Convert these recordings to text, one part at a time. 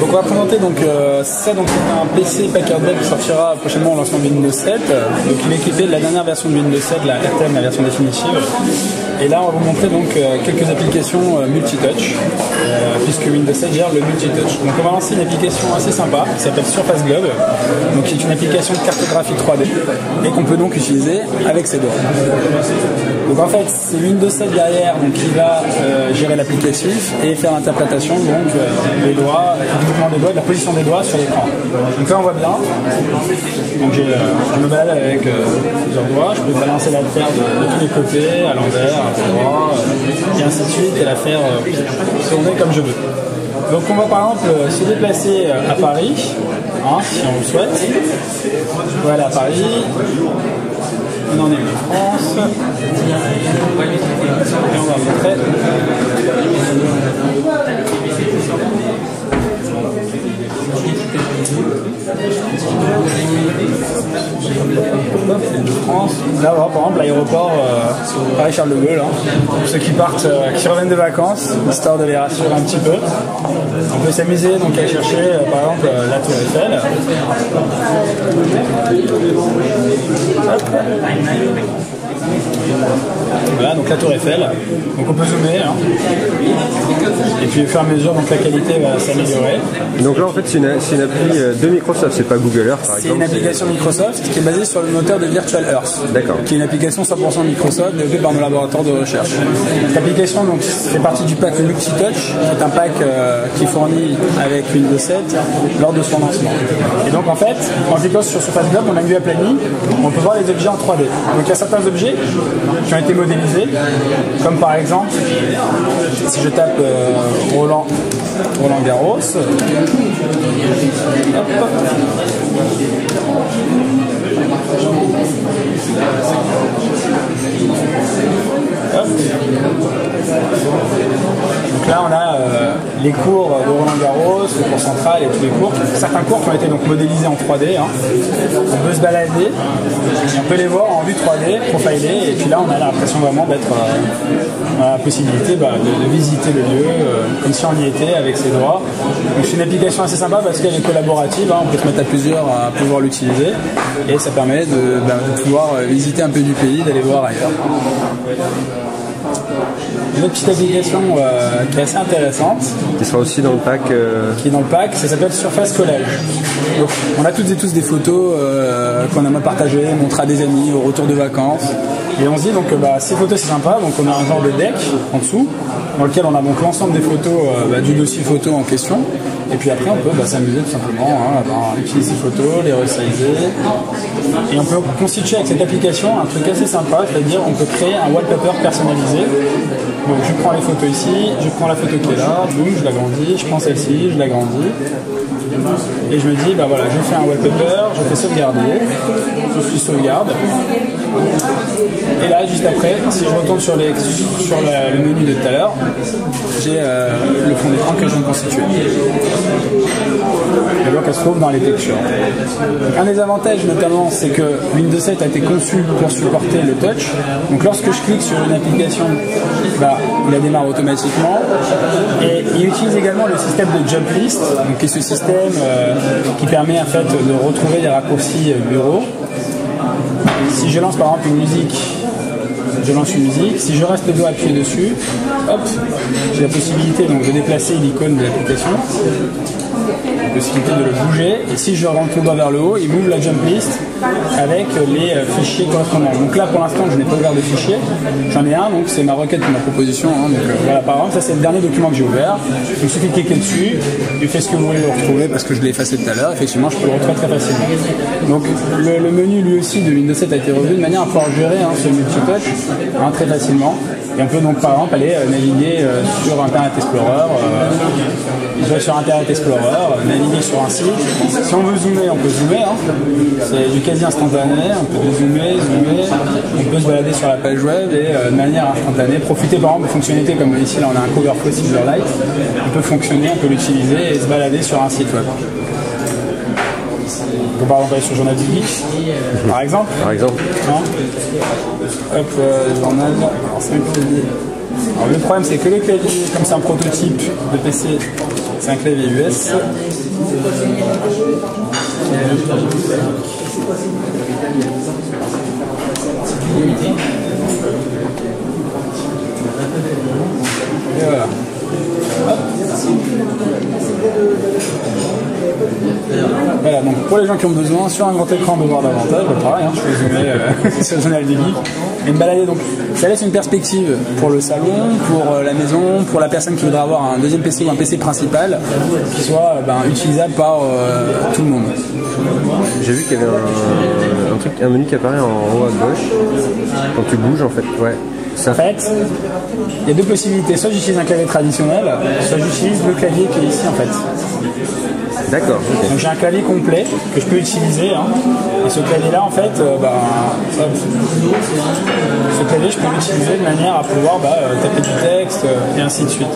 Donc on va présenter donc ça, donc c'est un PC Packard Bell qui sortira prochainement au lancement de Windows 7. Donc il est équipé de la dernière version de Windows 7, la RTM, la version définitive. Et là on va vous montrer donc quelques applications multitouch, puisque Windows 7 gère le multitouch. Donc on va lancer une application assez sympa qui s'appelle Surface Globe, donc qui est une application de cartographie 3D et qu'on peut donc utiliser avec ses doigts. Donc en fait c'est Windows 7 derrière donc qui va gérer l'applicatif et faire l'interprétation donc des doigts, du mouvement des doigts, de la position des doigts sur l'écran. Donc là on voit bien. Donc je me balade avec plusieurs doigts, je peux balancer la faire de tous les côtés, à l'envers, à droite, et ainsi de suite, et la faire tourner comme je veux. Donc on va par exemple se déplacer à Paris, hein, si on le souhaite. On va aller à Paris. On en est en France. Et on va montrer. France. Là, voilà, par exemple, l'aéroport Paris-Charles de Gaulle, hein, pour ceux qui partent, qui reviennent de vacances, histoire de les rassurer un petit peu. On peut s'amuser donc à chercher, par exemple, la Tour Eiffel. Voilà, donc la Tour Eiffel. Donc on peut zoomer. Hein. Et puis au fur et à mesure, donc la qualité va s'améliorer. Donc là en fait c'est une appli de Microsoft, c'est pas Google Earth par exemple. C'est une application Microsoft qui est basée sur le moteur de Virtual Earth. D'accord. Qui est une application 100% Microsoft développée par nos laboratoires de recherche. L'application donc fait partie du pack Multitouch, qui est un pack qui est fourni avec Windows 7 lors de son lancement. Et donc en fait, quand je dépose sur Surface Globe, on a vu à planning, on peut voir les objets en 3D. Donc il y a certains objets qui ont été modélisés, comme par exemple, si je tape Roland Garros, hop. Donc là on a les cours de Roland Garros, le cours central et tous les cours. Certains cours qui ont été donc modélisés en 3D. Hein. On peut se balader et on peut les voir en vue 3D, profilés, et puis là on a l'impression vraiment d'être la possibilité de visiter le lieu comme si on y était avec ses doigts. Donc c'est une application assez sympa parce qu'elle est collaborative, hein. On peut se mettre à plusieurs à pouvoir l'utiliser et ça permet de pouvoir visiter un peu du pays, d'aller voir ailleurs. Une autre petite application qui est assez intéressante. Qui sera aussi dans le pack. Qui est dans le pack, ça s'appelle Surface Collage. Donc, on a toutes et tous des photos qu'on aimerait partager, montrer à des amis au retour de vacances. Et on se dit donc ces photos c'est sympa, donc on a un genre de deck en dessous, dans lequel on a donc l'ensemble des photos du dossier photo en question. Et puis après on peut s'amuser tout simplement à utiliser ces photos, les resizer. Et on peut constituer avec cette application un truc assez sympa, c'est-à-dire on peut créer un wallpaper personnalisé. Donc je prends les photos ici, je prends la photo qui est là, boum, je l'agrandis, je prends celle-ci, je l'agrandis. Et je me dis, voilà, je fais un wallpaper, je fais sauvegarder, je suis sauvegarde. Et là, juste après, si je retourne sur le menu de tout à l'heure, j'ai le fond d'écran que je viens de constituer. Et donc, elle se trouve dans les textures. Un des avantages, notamment, c'est que Windows 7 a été conçu pour supporter le touch. Donc, lorsque je clique sur une application, il la démarre automatiquement. Et il utilise également le système de jump list, donc qui est ce système qui permet en fait de retrouver les raccourcis bureau. Si je lance par exemple une musique, je lance une musique, si je reste le doigt appuyé dessus, hop, j'ai la possibilité donc de déplacer l'icône de l'application, la possibilité de le bouger, et si je rentre le doigt vers le haut, il m'ouvre la jump list avec les fichiers correspondants. Donc là pour l'instant je n'ai pas ouvert de fichier, j'en ai un, donc c'est ma requête, ma proposition. Hein, donc voilà, par exemple, ça c'est le dernier document que j'ai ouvert. Il suffit de cliquer dessus, il fait ce que vous voulez le retrouver parce que je l'ai effacé tout à l'heure. Effectivement, je peux le retrouver très facilement. Donc le menu lui aussi de Windows 7 a été revu de manière à pouvoir gérer ce multitouch très facilement. Et on peut donc par exemple aller naviguer sur Internet Explorer, naviguer sur un site. Si on veut zoomer, on peut zoomer. Hein. C'est du quasi instantané. On peut zoomer. On peut se balader sur la page web et de manière instantanée profiter par exemple de fonctionnalités comme ici là on a un coverflow Silverlight. On peut fonctionner, on peut l'utiliser et se balader sur un site web. On peut par exemple aller sur Journal du Geek, par exemple. Hein. Hop, journal. Alors, le problème c'est que le clavier, comme c'est un prototype de PC, C'est un clavier US. Et voilà. Voilà, donc pour les gens qui ont besoin, sur un grand écran de voir davantage, bah pareil, je fais zoomer sur le journal des geeks et me balader. Donc ça laisse une perspective pour le salon, pour la maison, pour la personne qui voudrait avoir un deuxième PC ou un PC principal qui soit utilisable par tout le monde. J'ai vu qu'il y avait un menu qui apparaît en haut à gauche quand tu bouges en fait. Ouais. En fait, il y a deux possibilités. Soit j'utilise un clavier traditionnel, soit j'utilise le clavier qui est ici en fait. D'accord. Okay. Donc j'ai un clavier complet que je peux utiliser. Et ce clavier-là, en fait, ce clavier, je peux l'utiliser de manière à pouvoir taper du texte et ainsi de suite.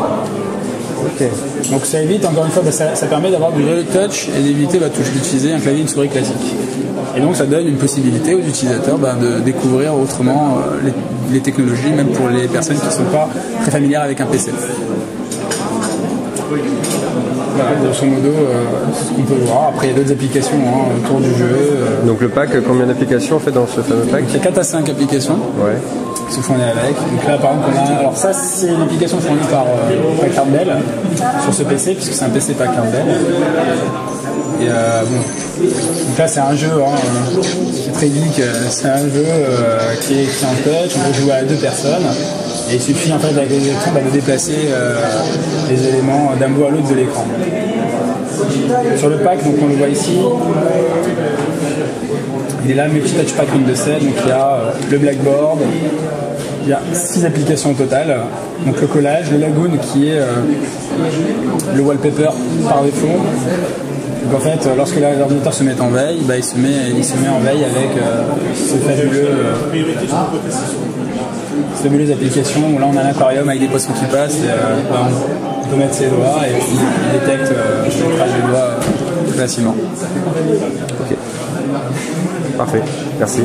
Okay. Donc ça évite, encore une fois, ça permet d'avoir du vrai touch et d'éviter d'utiliser un clavier et une souris classique. Et donc ça donne une possibilité aux utilisateurs de découvrir autrement les technologies, même pour les personnes qui ne sont pas très familières avec un PC. Voilà, grosso modo, c'est ce qu'on peut voir. Après, il y a d'autres applications autour du jeu. Donc le pack, combien d'applications en fait dans ce fameux pack? Il y a 4 à 5 applications qui sont fournies avec. Donc là, par exemple, on a... Alors ça, c'est une application fournie par Packard Bell sur ce PC, puisque c'est un PC Packard Bell. Et donc là, c'est un jeu qui est très geek. C'est un jeu qui est en touch. On peut jouer à 2 personnes. Et il suffit en fait avec les électrons de déplacer les éléments d'un bout à l'autre de l'écran. Sur le pack, donc on le voit ici, il est là, multi-touch pack Windows 7, donc il y a le Blackboard, il y a 6 applications au total, donc le collage, le Lagoon qui est le wallpaper par défaut. Donc en fait, lorsque l'ordinateur se met en veille, il se met en veille avec ce fabuleuse application où là on a un aquarium avec des poissons qui passent et on peut mettre ses doigts et il détecte le crash des doigts facilement. Ok. Parfait, merci.